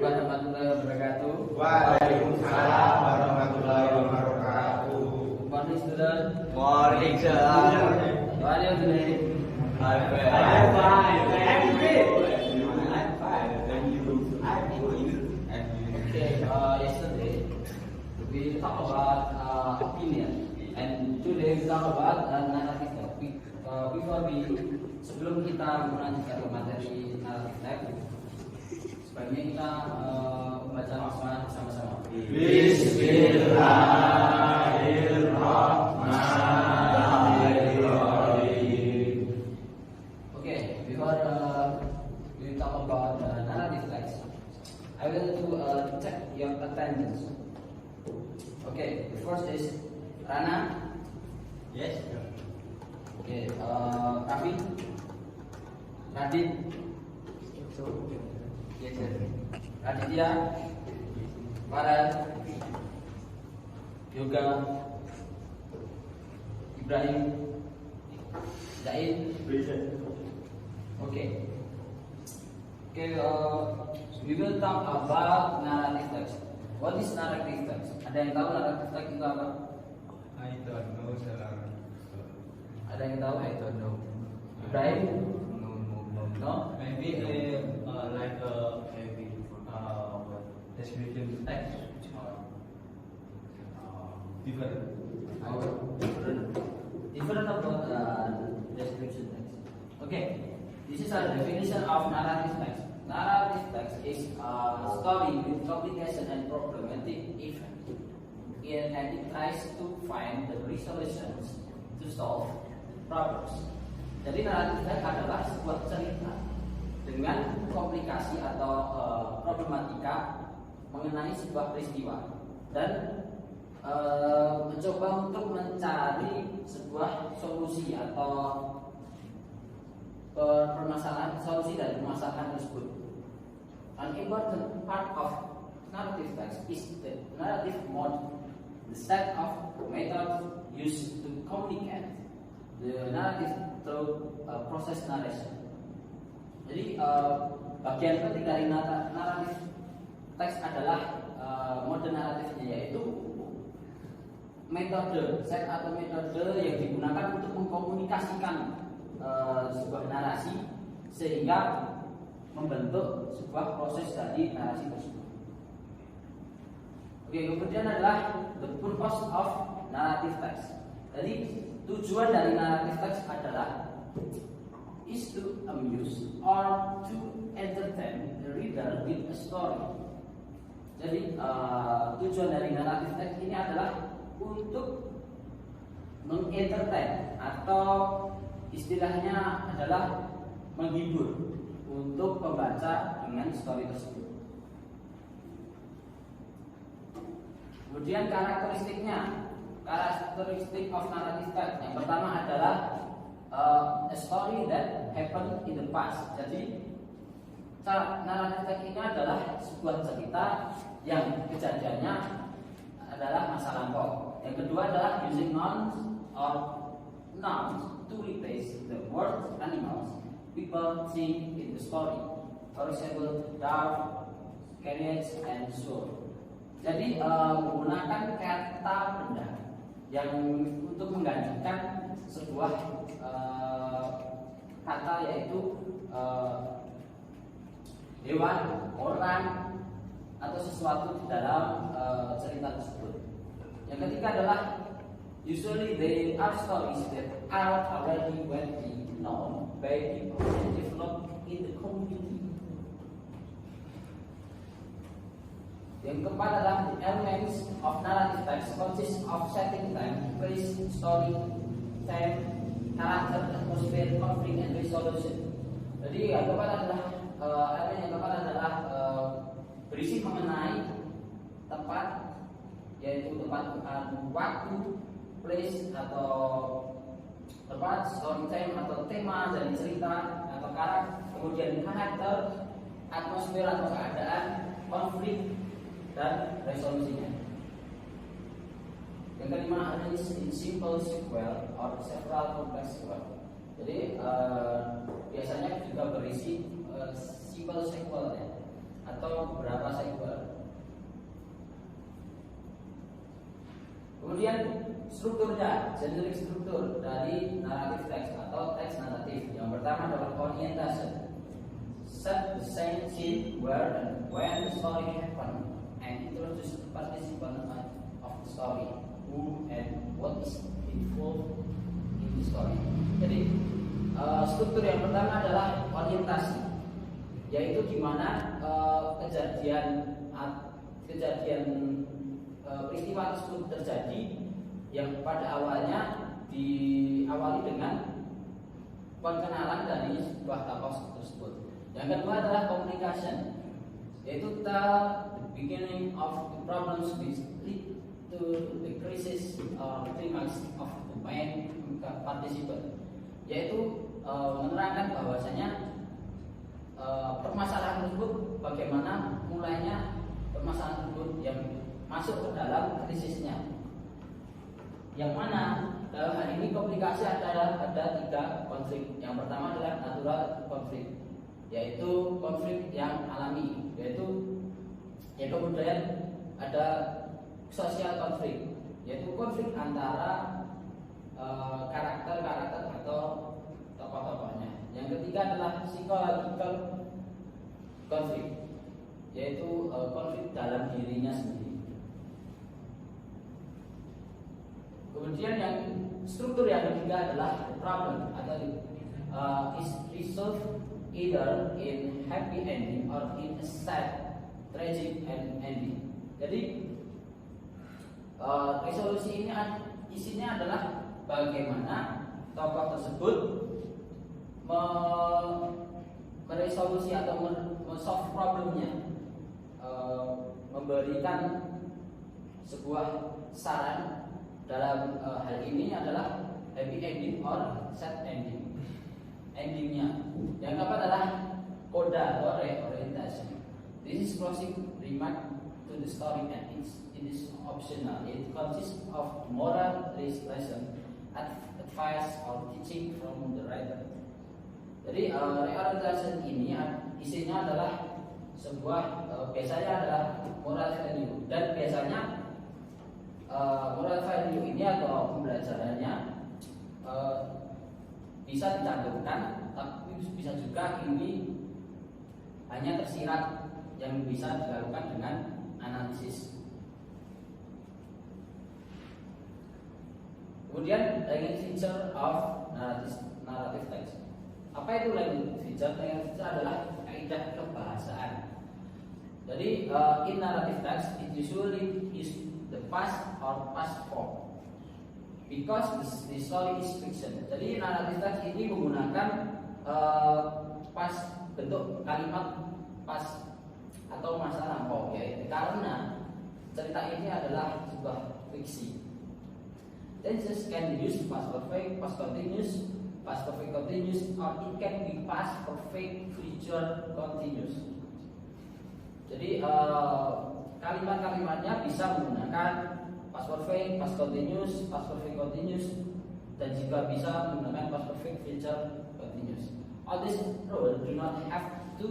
warahmatullahi wabarakatuh. Waalaikumsalam warahmatullahi wabarakatuh. Morning student. Morning sir. How are you today? I'm fine. I'm great. I'm fine. Thank you. I'm good. Okay, yesterday we talk about opinion, and today we talk about narrative topic. Sebelum kita melanjutkan ke materi narrative, sebaiknya kita membaca bersama-sama. Bismillahirrahmanirrahim. Okay, before we talk about narrative text, I will to check your attendance. Okay, the first is Rana. Yes. Okay, Raffi, Radit, yes, sir. Raditya, Farel, Yoga, Ibrahim, Zaid. Okay. Okay, we will talk about narrative text. What is narrative text? Ada yang tahu narrative text itu apa? I don't know sir. Ada yang tahu? I don't know. Ibrahim? No? Maybe like maybe description text different. Different about description text. Okay, this is a definition of narrative text. Narrative text is a story with complication and problematic event, and it tries to find the resolutions to solve problems. Jadi naratif text adalah sebuah cerita dengan komplikasi atau problematika mengenai sebuah peristiwa dan mencoba untuk mencari sebuah solusi atau solusi dari permasalahan tersebut. An important part of narrative text is the narrative mode, the set of methods used to communicate the narrative through process narration. Jadi bagian penting dari narrative teks adalah mode naratifnya, yaitu metode set atau metode yang digunakan untuk mengkomunikasikan sebuah narasi sehingga membentuk sebuah proses dari narasi tersebut. Oke, kemudian adalah the purpose of narrative text. Jadi tujuan dari narrative text adalah is to amuse or to entertain the reader with a story. Jadi tujuan dari narrative text ini adalah untuk mengentertain atau istilahnya adalah menghibur untuk pembaca dengan story tersebut. Kemudian karakteristik of narrative text yang pertama adalah a story that happened in the past. Jadi narrative text ini adalah sebuah cerita yang kejadiannya adalah masa lampau. Yang kedua adalah using nouns or nouns to replace the word animals, people, thing in the story. For example, dove, carriage, and sword. Jadi menggunakan kata benda yang untuk menggantikan sebuah kata, yaitu hewan, orang, atau sesuatu di dalam cerita tersebut. Yang ketiga adalah usually they are stories that are already well known by people and developed in the community. Yang keempat adalah the elements of narrative text consist of setting, time, place, story, theme, character, atmosphere, conflict, and resolution. Jadi yang keempat adalah elemen yang keempat adalah berisi mengenai tempat, yaitu tempat, waktu, place atau tempat, story time atau tema dari cerita atau karakter, kemudian karakter, atmosfer atau keadaan, konflik, dan resolusinya. Yang kelima adalah in simple sequel or several complex sequel. Jadi biasanya juga berisi simple sequel ya, atau beberapa Kemudian strukturnya, generic struktur dari narrative text atau teks naratif. Yang pertama adalah orientation. Set the same scene where and when the story happen and introduce the participant of the story, who and what is involved in the story. Jadi struktur yang pertama adalah orientasi, yaitu di mana peristiwa tersebut terjadi yang pada awalnya diawali dengan pengenalan dari sebuah tokoh tersebut. Yang kedua adalah communication, yaitu the beginning of the problems which lead to the crisis or climax of the main participant, yaitu menerangkan bahwasanya permasalahan tersebut, bagaimana mulainya permasalahan tersebut yang masuk ke dalam krisisnya. Yang mana dalam hal ini komplikasi adalah ada 3 konflik. Yang pertama adalah natural konflik, yaitu konflik yang alami, yaitu yang kemudian ada sosial konflik, yaitu konflik antara karakter-karakter atau tokoh-tokohnya. Yang ketiga adalah psychological konflik, yaitu konflik dalam dirinya sendiri. Kemudian yang struktur yang ketiga adalah problem atau is resolved either in happy ending or in a sad, tragic ending. Jadi resolusi ini isinya adalah bagaimana tokoh tersebut meresolusi atau solve problemnya, memberikan sebuah saran dalam hal ini adalah happy ending or sad ending. Endingnya. Yang keempat adalah coda atau orientation. This is closing remark to the story and it is optional. It consists of moral lesson, advice or teaching from the writer. Jadi reorientation ini isinya adalah sebuah biasanya adalah moral value, dan biasanya moral value ini atau pembelajarannya bisa dicantumkan, tapi bisa juga ini hanya tersirat yang bisa dilakukan dengan analisis. Kemudian language feature of narrative text. Apa itu language feature? Language feature adalah kaidah kebahasaan. Jadi in narrative text it usually is the past or past form because the story is fiction. Jadi narrative text ini menggunakan past, bentuk kalimat past atau masa lampau, ya, karena cerita ini adalah sebuah fiksi. Tenses can be used past perfect, past continuous, past perfect continuous, or it can be past perfect future continuous. Jadi kalimat-kalimatnya bisa menggunakan past perfect, past continuous, past perfect continuous, dan juga bisa menggunakan past perfect future continuous. All these rules do not have to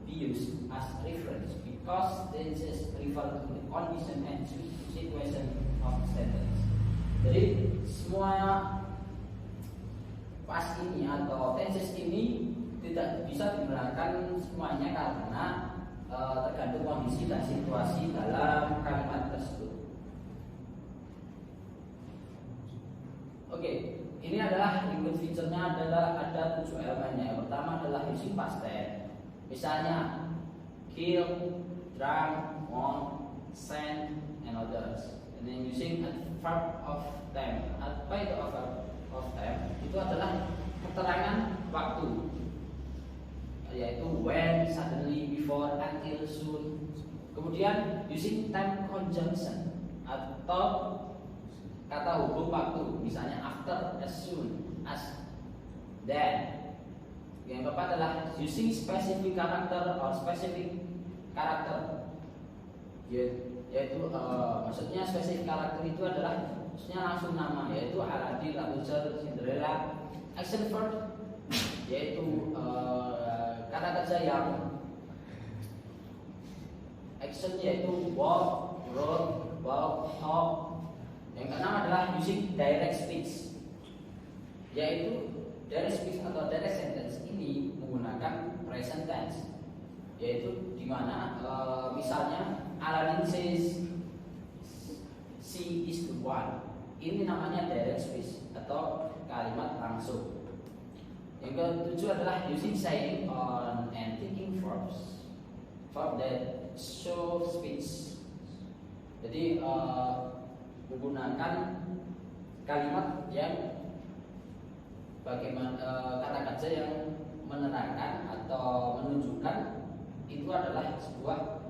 be used as reference because tenses refer to the condition and situation of the sentence. Jadi semua past ini atau tenses ini tidak bisa digunakan semuanya karena tergantung kondisi dan situasi dalam kalimat tersebut. Oke, ini adalah language feature-nya adalah ada 7 elemennya. Yang pertama adalah using past tense. Misalnya kill, drunk, want, send, and others. And then using verb of time. Apa itu verb of time? Itu adalah keterangan waktu, yaitu when, suddenly, before, until, soon. Kemudian using time conjunction atau kata hubung waktu, misalnya after, as soon, as, then. Yang keempat adalah using specific character or specific character, yaitu maksudnya spesifik karakter itu adalah maksudnya langsung nama, yaitu Aladdin, Rapunzel, Cinderella. Action verb yaitu kata kerja yang action, yaitu walk, rode, walk, talk, Yang keenam adalah using direct speech, yaitu direct speech atau direct sentence ini menggunakan present tense, yaitu dimana misalnya Aladdin says she is the one. Ini namanya direct speech atau kalimat langsung. Yang ketujuh adalah using saying on and thinking verbs, verb that show speech. Jadi menggunakan kalimat yang bagaimana kata kerja yang menerangkan atau menunjukkan itu adalah sebuah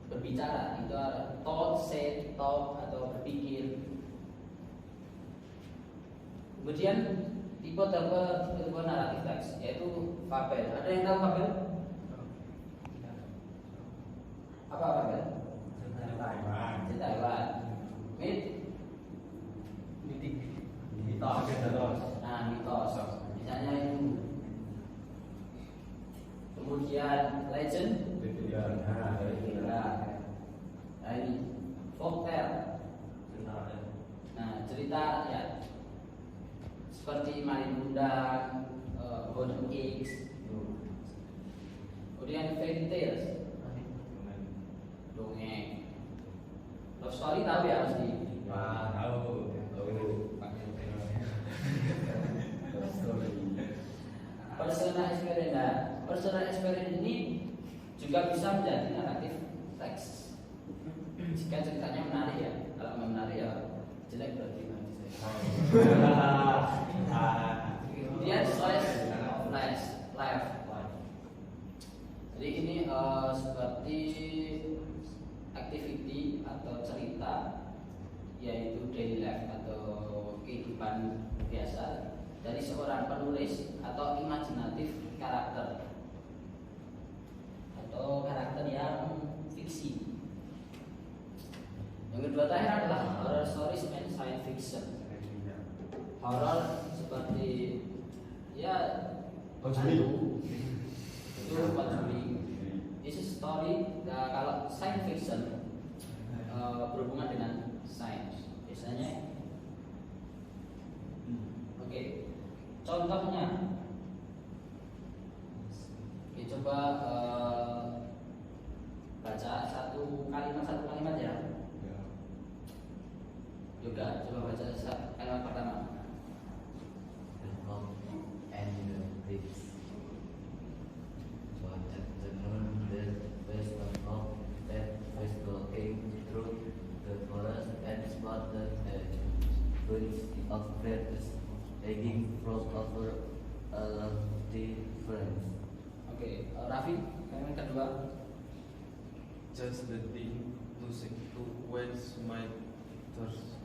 berbicara, itu thought, say, talk atau berpikir. Kemudian tipe naratif teks yaitu fabel. Ada yang tahu fabel? Apa fabel? Cerita hewan. Mitos. Nah, mitos. Misalnya itu. Kemudian legend. Nah, ini folktale. Nah, cerita rakyat. Seperti Malin Kundang, Golden Cakes. Kemudian fairy tales. Dongeng. Love story tahu ya pasti. Tahu. Personal experience. Nah, personal experience ini juga bisa menjadi naratif teks. Jika ceritanya menarik ya. Kalau nggak menarik ya jelek berarti. Kemudian slice of life. Jadi ini seperti activity atau cerita, yaitu daily life atau kehidupan biasa dari seorang penulis atau imajinatif karakter atau karakter yang fiksi. Yang kedua terakhir adalah horror stories and science fiction. Horror seperti ya hantu, itu Conjuring. This is story. Kalau science fiction berhubungan dengan sains biasanya. Oke. Contohnya, kita coba baca satu kalimat ya. Juga coba baca kalimat pertama. The hawk and the pigs. But at the moon there was a hawk that was walking through the forest and spotted a bunch of birds taking from over a lofty fence. Oke, Raffi, kalimat kedua. Just the thing to quench my thirst.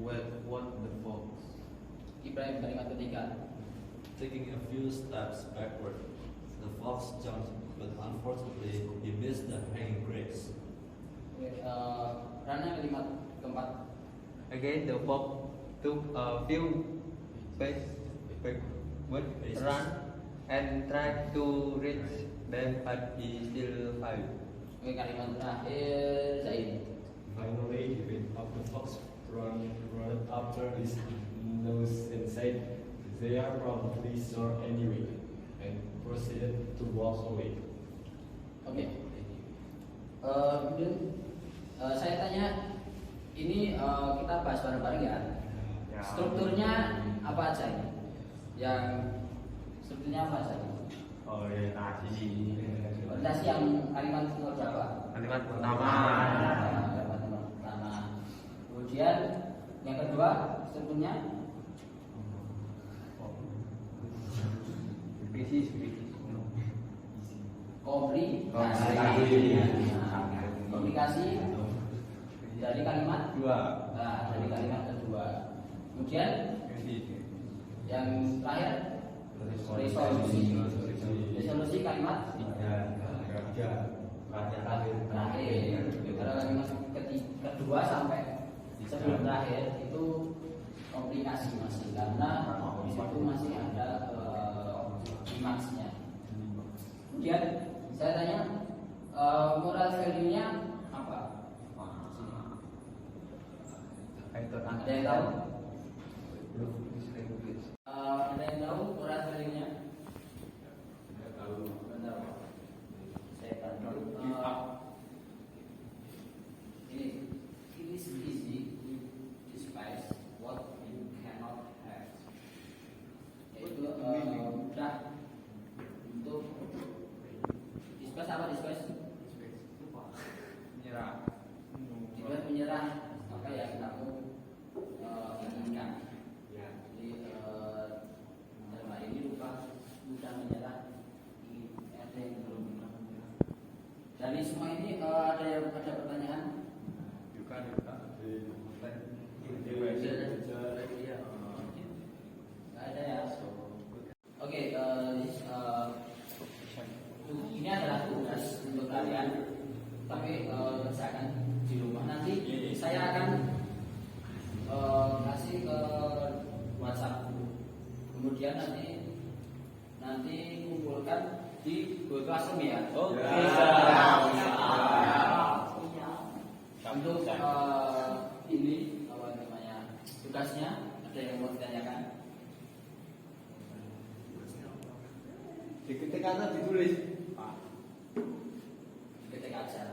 What the fox? Ibrahim, kalimat ketiga. Taking a few steps backward, the fox jumped, but unfortunately he missed the hanging grapes. Oke, Rana, kalimat keempat. Again, the fox took a few paces backward, ran, and tried to reach them, but he still failed. Oke, kalimat terakhir, Zaid. Finally, he went up the fox run after his nose and said, "They are probably sore anyway," and proceeded to walk away. Oke. Kemudian saya tanya, ini kita bahas bareng-bareng ya. Strukturnya apa aja ini? Yang strukturnya apa aja? Orientasi yang kalimat nomor berapa? Kalimat pertama. Kalimat nomor pertama. Kemudian yang kedua strukturnya komunikasi dari kalimat Dua. Nah, dari kalimat kedua. Kemudian yang terakhir resolusi kalimat terakhir. Karena kalimat kedua sampai sebelum terakhir itu komplikasi masih, karena di situ masih ada klimaksnya. Kemudian saya tanya, moral value-nya apa? Ada yang tahu? Ada yang tahu oratorinya? Nggak tahu. Benar. Saya bantu. Ini it is easy to despise what you cannot have. Yaitu mudah untuk despise apa despise? Menyerah. Tidak menyerah apa yang kamu inginkan. Ya. Jadi dalam hal ini lupa mudah menyerah. Ada yang belum. Dari semua ini ada pertanyaan? Juga. Nggak ada ya. Oke, ini adalah tugas untuk kalian. Tapi kerjakan di rumah. Nanti saya akan kasih ke WhatsApp. Kemudian nanti kumpulkan di Google Classroom ya. Oke. Untuk ini apa namanya tugasnya ada yang mau ditanyakan? Diketik kata ditulis. Ketik aja.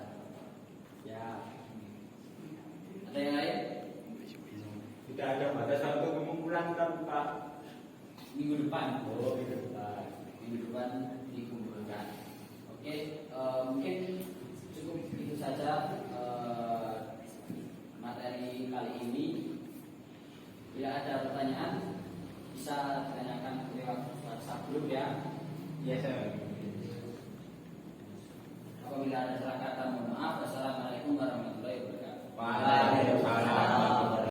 Ya. Ada yang lain? Tidak ada batasan untuk pengumpulan kan Pak. Minggu depan. Oh, minggu depan. Minggu depan dikumpulkan. Oke, mungkin cukup itu saja materi kali ini. Bila ada pertanyaan bisa ditanyakan lewat WhatsApp grup ya. Yes, sir. Apabila ada salah kata mohon maaf. Wassalamualaikum